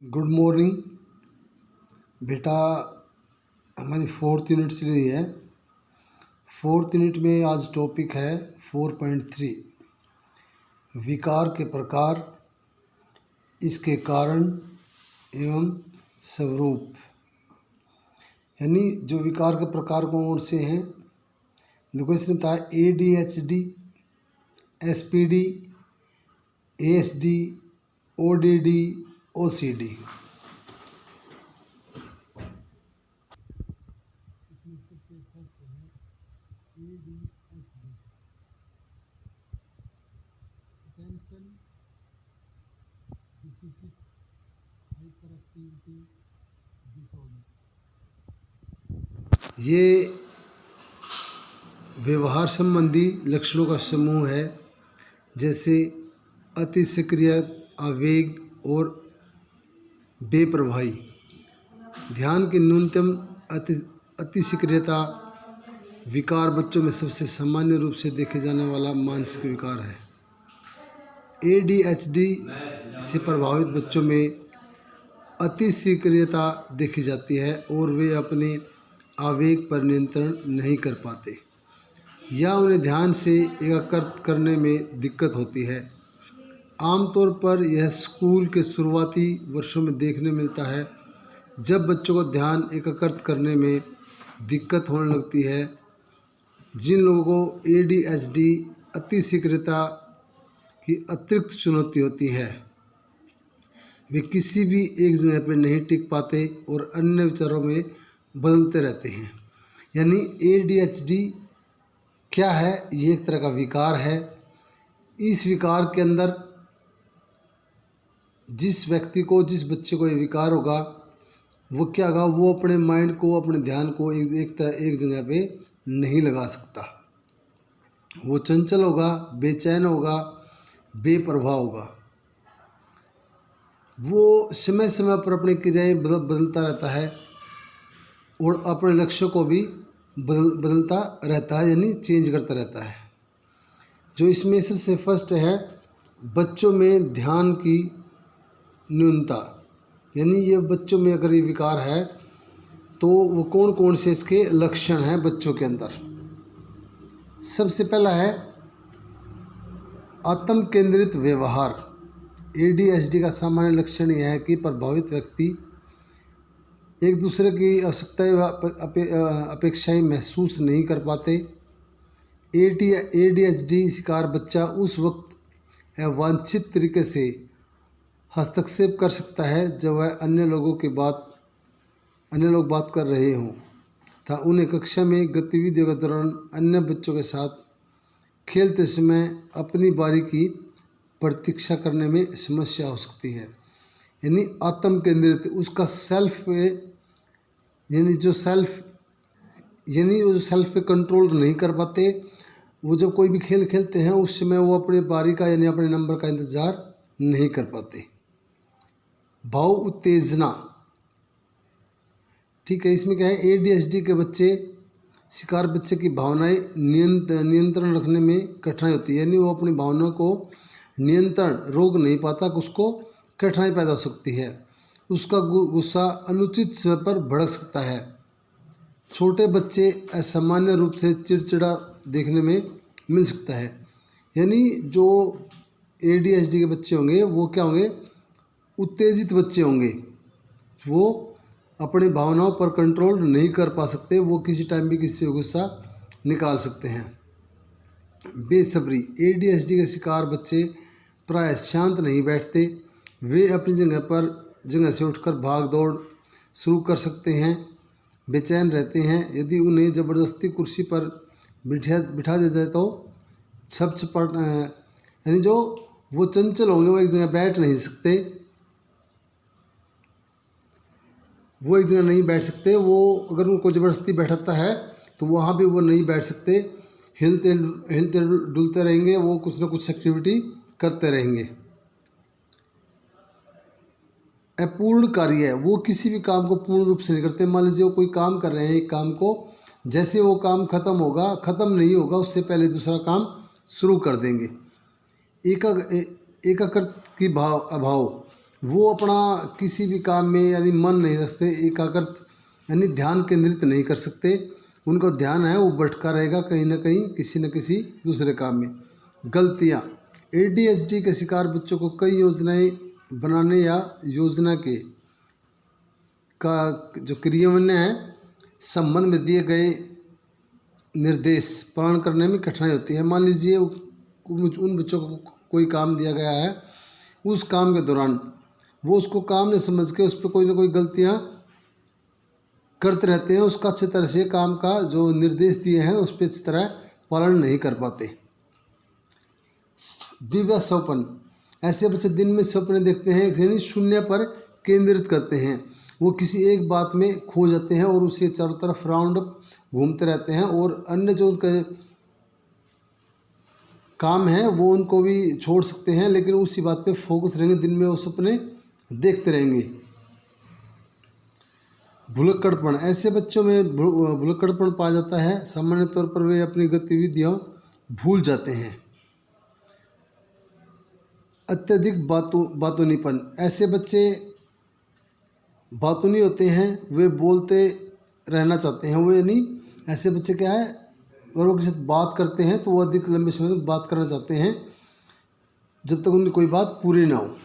Good morning बेटा। हमारी 4th unit चल रही है। 4th यूनिट में आज टॉपिक है 4.3 विकार के प्रकार, इसके कारण एवं स्वरूप। यानी जो विकार के प्रकार कौन से हैं, देखो इसमें था ADHD, SPD, ASD, ODD, OCD। इसमें सबसे फर्स्ट है ADHD, attention deficit hyper activity disorder. ये व्यवहार संबंधी लक्षणों का समूह है, जैसे अति सक्रिय आवेग और बेप्रवाही, ध्यान की न्यूनतम अति सक्रियता। विकार बच्चों में सबसे सामान्य रूप से देखे जाने वाला मानसिक विकार है। ADHD से प्रभावित बच्चों में अति सक्रियता देखी जाती है और वे अपने आवेग पर नियंत्रण नहीं कर पाते या उन्हें ध्यान से एकाग्र करने में दिक्कत होती है। आमतौर पर यह स्कूल के शुरुआती वर्षों में देखने मिलता है, जब बच्चों को ध्यान एकाग्र करने में दिक्कत होने लगती है। जिन लोगों को ADHD अति सक्रियता की अतिरिक्त चुनौती होती है, वे किसी भी एक जगह पर नहीं टिक पाते और अन्य विचारों में बदलते रहते हैं। यानी ADHD क्या है? ये एक तरह का विकार है। इस विकार के अंदर जिस व्यक्ति को, जिस बच्चे को ये विकार होगा, वो क्या होगा, वो अपने माइंड को, अपने ध्यान को एक जगह पे नहीं लगा सकता। वो चंचल होगा, बेचैन होगा, बेप्रवाह होगा। वो समय समय पर अपनी क्रियाएं बदलता रहता है और अपने लक्ष्य को भी बदलता रहता है, यानी चेंज करता रहता है। जो इसमें सबसे फर्स्ट है, बच्चों में ध्यान की न्यूनता। यानी ये बच्चों में अगर ये विकार है तो वो कौन कौन से इसके लक्षण हैं बच्चों के अंदर। सबसे पहला है आत्म केंद्रित व्यवहार। ADHD का सामान्य लक्षण यह है कि प्रभावित व्यक्ति एक दूसरे की आवश्यकताएं अपेक्षाएं महसूस नहीं कर पाते। ADHD शिकार बच्चा उस वक्त अवांछित तरीके से हस्तक्षेप कर सकता है जब वह अन्य लोग बात कर रहे हों तथा उन्हें कक्षा में गतिविधियों के दौरान अन्य बच्चों के साथ खेलते समय अपनी बारी की प्रतीक्षा करने में समस्या हो सकती है। यानी आत्म केंद्रित, उसका सेल्फ पे, यानी जो सेल्फ पे कंट्रोल नहीं कर पाते। वो जब कोई भी खेल खेलते हैं उस समय वो अपने बारी का, यानी अपने नंबर का इंतज़ार नहीं कर पाते। भाव उत्तेजना, ठीक है। इसमें क्या है, ADHD के शिकार बच्चे की भावनाएं नियंत्रण रखने में कठिनाई होती है। यानी वो अपनी भावनाओं को रोक नहीं पाता, उसको कठिनाई पैदा हो सकती है। उसका गुस्सा अनुचित समय पर भड़क सकता है। छोटे बच्चे असामान्य रूप से चिड़चिड़ा देखने में मिल सकता है। यानी जो ADHD के बच्चे होंगे वो क्या होंगे, उत्तेजित बच्चे होंगे। वो अपनी भावनाओं पर कंट्रोल नहीं कर पा सकते, वो किसी टाइम भी किसी पे गुस्सा निकाल सकते हैं। बेसब्री, ADHD के शिकार बच्चे प्राय शांत नहीं बैठते। वे अपनी जगह से उठकर भाग दौड़ शुरू कर सकते हैं, बेचैन रहते हैं। यदि उन्हें ज़बरदस्ती कुर्सी पर बिठा दिया जाए तो छपछपाट, यानी जो वो चंचल होंगे, वो एक जगह बैठ नहीं सकते। वो अगर उनको ज़बरदस्ती बैठाता है तो वहाँ भी वो नहीं बैठ सकते। हिलते डुलते रहेंगे, वो कुछ ना कुछ एक्टिविटी करते रहेंगे। अपूर्ण कार्य है, वो किसी भी काम को पूर्ण रूप से नहीं करते। मान लीजिए वो कोई काम कर रहे हैं, एक काम को, जैसे वो काम ख़त्म नहीं होगा उससे पहले दूसरा काम शुरू कर देंगे। एकाग्रता की अभाव, वो अपना किसी भी काम में यानी मन नहीं रखते, एकाग्रत यानी ध्यान केंद्रित नहीं कर सकते। उनका ध्यान है वो भटका रहेगा कहीं ना कहीं किसी न किसी दूसरे काम में। गलतियाँ, ADHD के शिकार बच्चों को कई योजनाएं बनाने या योजना के का जो क्रियान्वयन है संबंध में दिए गए निर्देश पालन करने में कठिनाई होती है। मान लीजिए उन बच्चों को कोई काम दिया गया है, उस काम के दौरान वो उसको काम नहीं समझ के उस पर कोई ना कोई गलतियाँ करते रहते हैं, उसका अच्छी तरह से काम का जो निर्देश दिए हैं उस पर अच्छी तरह पालन नहीं कर पाते। दिव्य स्वप्न, ऐसे बच्चे दिन में सपने देखते हैं यानी शून्य पर केंद्रित करते हैं। वो किसी एक बात में खो जाते हैं और उसे चारों तरफ राउंड घूमते रहते हैं और अन्य जो उनके काम है वो उनको भी छोड़ सकते हैं, लेकिन उसी बात पे फोकस रहेंगे, दिन में वो सपने देखते रहेंगे। भुलक्कड़पन, ऐसे बच्चों में भुलक्कड़पन पाया जाता है। सामान्य तौर पर वे अपनी गतिविधियां भूल जाते हैं। अत्यधिक बातूनीपन, ऐसे बच्चे बातूनी होते हैं, वे बोलते रहना चाहते हैं। वो यानी ऐसे बच्चे क्या है, अगर वो किसी से बात करते हैं तो वो अधिक लंबे समय तक बात करना चाहते हैं जब तक उनकी कोई बात पूरी ना हो।